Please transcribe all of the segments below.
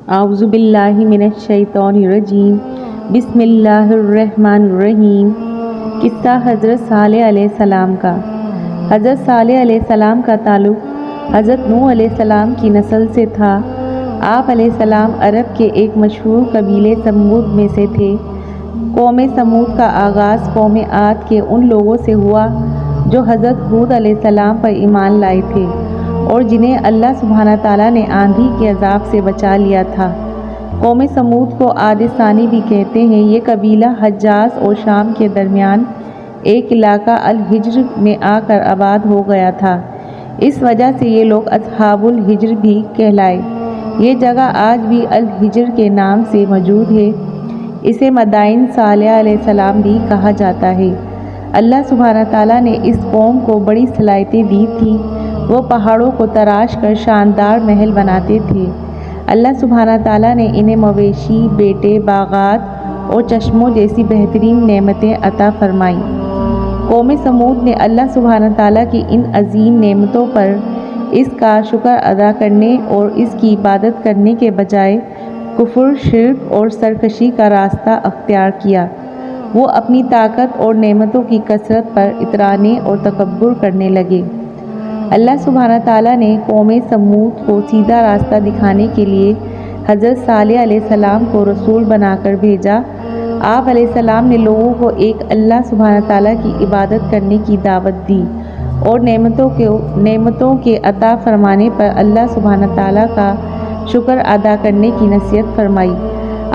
اعوذ باللہ من الشیطان الرجیم بسم اللہ الرحمن الرحیم۔ قصہ حضرت صالح علیہ السلام کا۔ حضرت صالح علیہ السلام کا تعلق حضرت نوح علیہ السلام کی نسل سے تھا۔ آپ علیہ السلام عرب کے ایک مشہور قبیلے سمود میں سے تھے۔ قوم سمود کا آغاز قوم عاد کے ان لوگوں سے ہوا جو حضرت ہود علیہ السلام پر ایمان لائے تھے اور جنہیں اللہ سبحانہ تعالیٰ نے آندھی کے عذاب سے بچا لیا تھا۔ قوم سمود کو عاد ثانی بھی کہتے ہیں۔ یہ قبیلہ حجاز اور شام کے درمیان ایک علاقہ الحجر میں آ کر آباد ہو گیا تھا۔ اس وجہ سے یہ لوگ اصحاب الحجر بھی کہلائے۔ یہ جگہ آج بھی الحجر کے نام سے موجود ہے۔ اسے مدائن صالح علیہ السلام بھی کہا جاتا ہے۔ اللہ سبحانہ تعالیٰ نے اس قوم کو بڑی صلاحیتیں دی تھیں۔ وہ پہاڑوں کو تراش کر شاندار محل بناتے تھے۔ اللہ سبحانہ تعالیٰ نے انہیں مویشی، بیٹے، باغات اور چشموں جیسی بہترین نعمتیں عطا فرمائیں۔ قوم سمود نے اللہ سبحانہ تعالیٰ کی ان عظیم نعمتوں پر اس کا شکر ادا کرنے اور اس کی عبادت کرنے کے بجائے کفر، شرک اور سرکشی کا راستہ اختیار کیا۔ وہ اپنی طاقت اور نعمتوں کی کثرت پر اترانے اور تکبر کرنے لگے۔ اللہ سبحانہ تعالیٰ نے قوم سمود کو سیدھا راستہ دکھانے کے لیے حضرت صالح علیہ السلام کو رسول بنا کر بھیجا۔ آپ علیہ السلام نے لوگوں کو ایک اللہ سبحانہ تعالیٰ کی عبادت کرنے کی دعوت دی اور نعمتوں کے عطا فرمانے پر اللہ سبحانہ تعالیٰ کا شکر ادا کرنے کی نصیحت فرمائی۔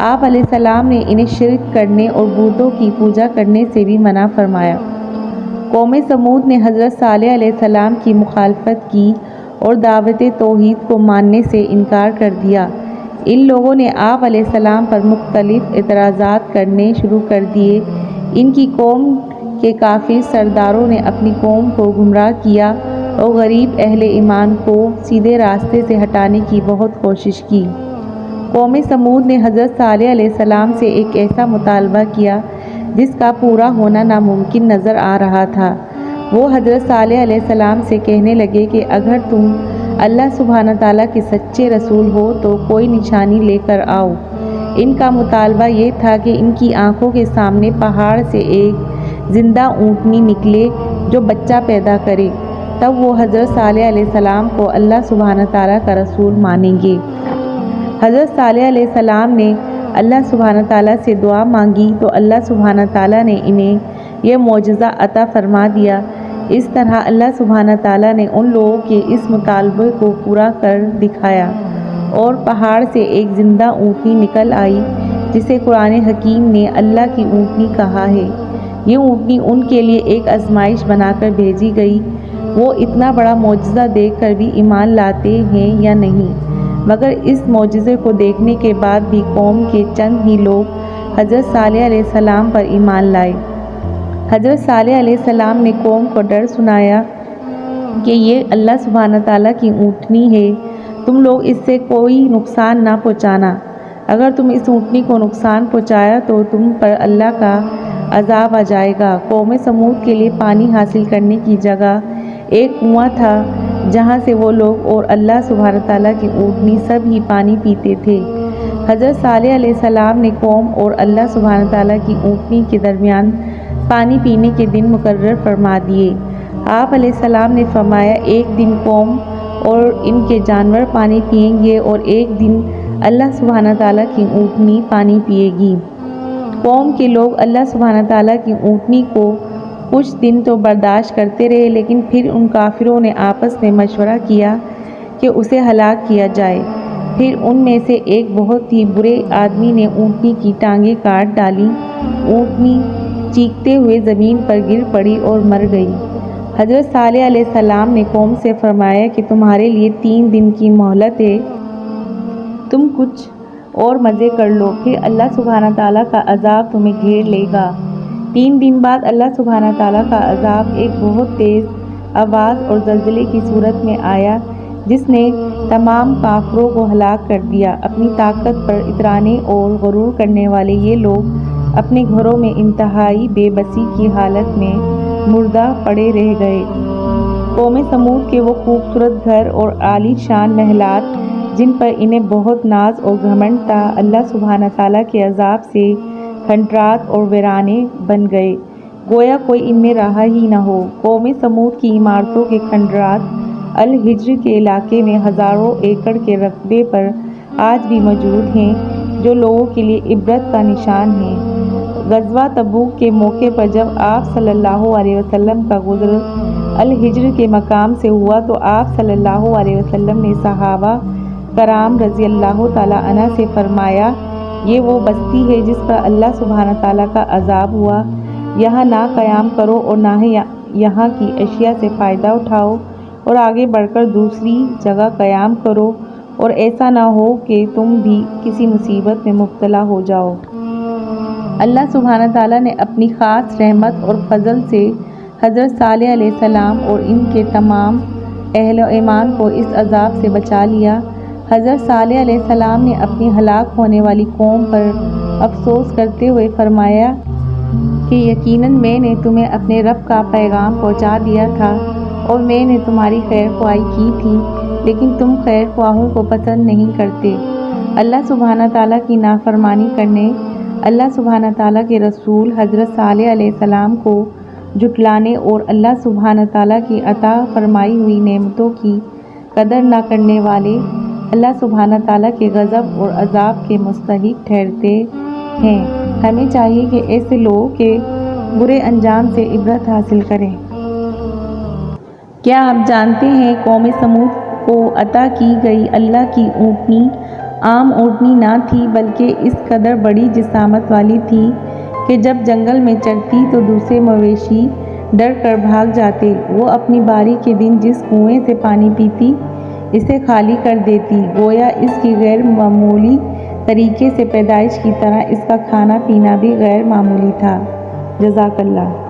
آپ علیہ السلام نے انہیں شرک کرنے اور بتوں کی پوجا کرنے سے بھی منع فرمایا۔ قوم سمود نے حضرت صالح علیہ السلام کی مخالفت کی اور دعوت توحید کو ماننے سے انکار کر دیا۔ ان لوگوں نے آپ علیہ السلام پر مختلف اعتراضات کرنے شروع کر دیے۔ ان کی قوم کے کافر سرداروں نے اپنی قوم کو گمراہ کیا اور غریب اہل ایمان کو سیدھے راستے سے ہٹانے کی بہت کوشش کی۔ قوم سمود نے حضرت صالح علیہ السلام سے ایک ایسا مطالبہ کیا جس کا پورا ہونا ناممکن نظر آ رہا تھا۔ وہ حضرت صالح علیہ السلام سے کہنے لگے کہ اگر تم اللہ سبحانہ تعالیٰ کے سچے رسول ہو تو کوئی نشانی لے کر آؤ۔ ان کا مطالبہ یہ تھا کہ ان کی آنکھوں کے سامنے پہاڑ سے ایک زندہ اونٹنی نکلے جو بچہ پیدا کرے، تب وہ حضرت صالح علیہ السلام کو اللہ سبحانہ تعالیٰ کا رسول مانیں گے۔ حضرت صالح علیہ السلام نے اللہ سبحانہ تعالیٰ سے دعا مانگی تو اللہ سبحانہ تعالیٰ نے انہیں یہ معجزہ عطا فرما دیا۔ اس طرح اللہ سبحانہ تعالیٰ نے ان لوگوں کے اس مطالبے کو پورا کر دکھایا اور پہاڑ سے ایک زندہ اونٹنی نکل آئی جسے قرآن حکیم نے اللہ کی اونٹنی کہا ہے۔ یہ اونٹنی ان کے لیے ایک آزمائش بنا کر بھیجی گئی۔ وہ اتنا بڑا معجزہ دیکھ کر بھی ایمان لاتے ہیں یا نہیں، مگر اس معجزے کو دیکھنے کے بعد بھی قوم کے چند ہی لوگ حضرت صالح علیہ السلام پر ایمان لائے۔ حضرت صالح علیہ السلام نے قوم کو ڈر سنایا کہ یہ اللہ سبحانہ تعالیٰ کی اونٹنی ہے، تم لوگ اس سے کوئی نقصان نہ پہنچانا۔ اگر تم اس اونٹنی کو نقصان پہنچایا تو تم پر اللہ کا عذاب آ جائے گا۔ قوم سمود کے لیے پانی حاصل کرنے کی جگہ ایک کنواں تھا جہاں سے وہ لوگ اور اللہ سبحانہ تعالیٰ کی اونٹنی سب ہی پانی پیتے تھے۔ حضرت صالح علیہ السلام نے قوم اور اللہ سبحانہ تعالیٰ کی اونٹنی کے درمیان پانی پینے کے دن مقرر فرما دیے۔ آپ علیہ السلام نے فرمایا ایک دن قوم اور ان کے جانور پانی پئیں گے اور ایک دن اللہ سبحانہ تعالیٰ کی اونٹنی پانی پیے گی۔ قوم کے لوگ اللہ سبحانہ تعالیٰ کی اونٹنی کو کچھ دن تو برداشت کرتے رہے، لیکن پھر ان کافروں نے آپس میں مشورہ کیا کہ اسے ہلاک کیا جائے۔ پھر ان میں سے ایک بہت ہی برے آدمی نے اونٹنی کی ٹانگیں کاٹ ڈالیں۔ اونٹنی چیختے ہوئے زمین پر گر پڑی اور مر گئی۔ حضرت صالح علیہ السلام نے قوم سے فرمایا کہ تمہارے لیے 3 دن کی مہلت ہے، تم کچھ اور مزے کر لو، پھر اللہ سبحانہ تعالیٰ کا عذاب تمہیں گھیر لے گا۔ 3 دن بعد اللہ سبحانہ تعالیٰ کا عذاب ایک بہت تیز آواز اور زلزلے کی صورت میں آیا جس نے تمام کافروں کو ہلاک کر دیا۔ اپنی طاقت پر اترانے اور غرور کرنے والے یہ لوگ اپنے گھروں میں انتہائی بے بسی کی حالت میں مردہ پڑے رہ گئے۔ قوم سمود کے وہ خوبصورت گھر اور عالی شان محلات جن پر انہیں بہت ناز اور گھمنڈ تھا، اللہ سبحانہ تعالیٰ کے عذاب سے کھنڈرات اور ویرانے بن گئے، گویا کوئی ان میں رہا ہی نہ ہو۔ قوم سمود کی عمارتوں کے کھنڈرات الحجر کے علاقے میں ہزاروں ایکڑ کے رقبے پر آج بھی موجود ہیں، جو لوگوں کے لیے عبرت کا نشان ہیں۔ غزوہ تبوک کے موقع پر جب آپ صلی اللہ علیہ وسلم کا گزر الحجر کے مقام سے ہوا تو آپ صلی اللہ علیہ وسلم نے صحابہ کرام رضی اللہ تعالیٰ عنہ سے فرمایا، یہ وہ بستی ہے جس پر اللہ سبحانہ تعالیٰ کا عذاب ہوا، یہاں نہ قیام کرو اور نہ ہی یہاں کی اشیاء سے فائدہ اٹھاؤ، اور آگے بڑھ کر دوسری جگہ قیام کرو، اور ایسا نہ ہو کہ تم بھی کسی مصیبت میں مبتلا ہو جاؤ۔ اللہ سبحانہ تعالیٰ نے اپنی خاص رحمت اور فضل سے حضرت صالح علیہ السلام اور ان کے تمام اہل ایمان کو اس عذاب سے بچا لیا۔ حضرت صالح علیہ السلام نے اپنی ہلاک ہونے والی قوم پر افسوس کرتے ہوئے فرمایا کہ یقیناً میں نے تمہیں اپنے رب کا پیغام پہنچا دیا تھا اور میں نے تمہاری خیر خواہی کی تھی، لیکن تم خیر خواہوں کو پسند نہیں کرتے۔ اللہ سبحانہ تعالیٰ کی نافرمانی کرنے، اللہ سبحانہ تعالیٰ کے رسول حضرت صالح علیہ السلام کو جھٹلانے اور اللہ سبحانہ تعالیٰ کی عطا فرمائی ہوئی نعمتوں کی قدر نہ کرنے والے اللہ سبحانہ تعالیٰ کے غضب اور عذاب کے مستحق ٹھہرتے ہیں۔ ہمیں چاہیے کہ ایسے لوگوں کے برے انجام سے عبرت حاصل کریں۔ کیا آپ جانتے ہیں قوم سمود کو عطا کی گئی اللہ کی اونٹنی عام اونٹنی نہ تھی، بلکہ اس قدر بڑی جسامت والی تھی کہ جب جنگل میں چرتی تو دوسرے مویشی ڈر کر بھاگ جاتے۔ وہ اپنی باری کے دن جس کنویں سے پانی پیتی، اسے خالی کر دیتی، گویا اس کی غیر معمولی طریقے سے پیدائش کی طرح اس کا کھانا پینا بھی غیر معمولی تھا۔ جزاک اللہ۔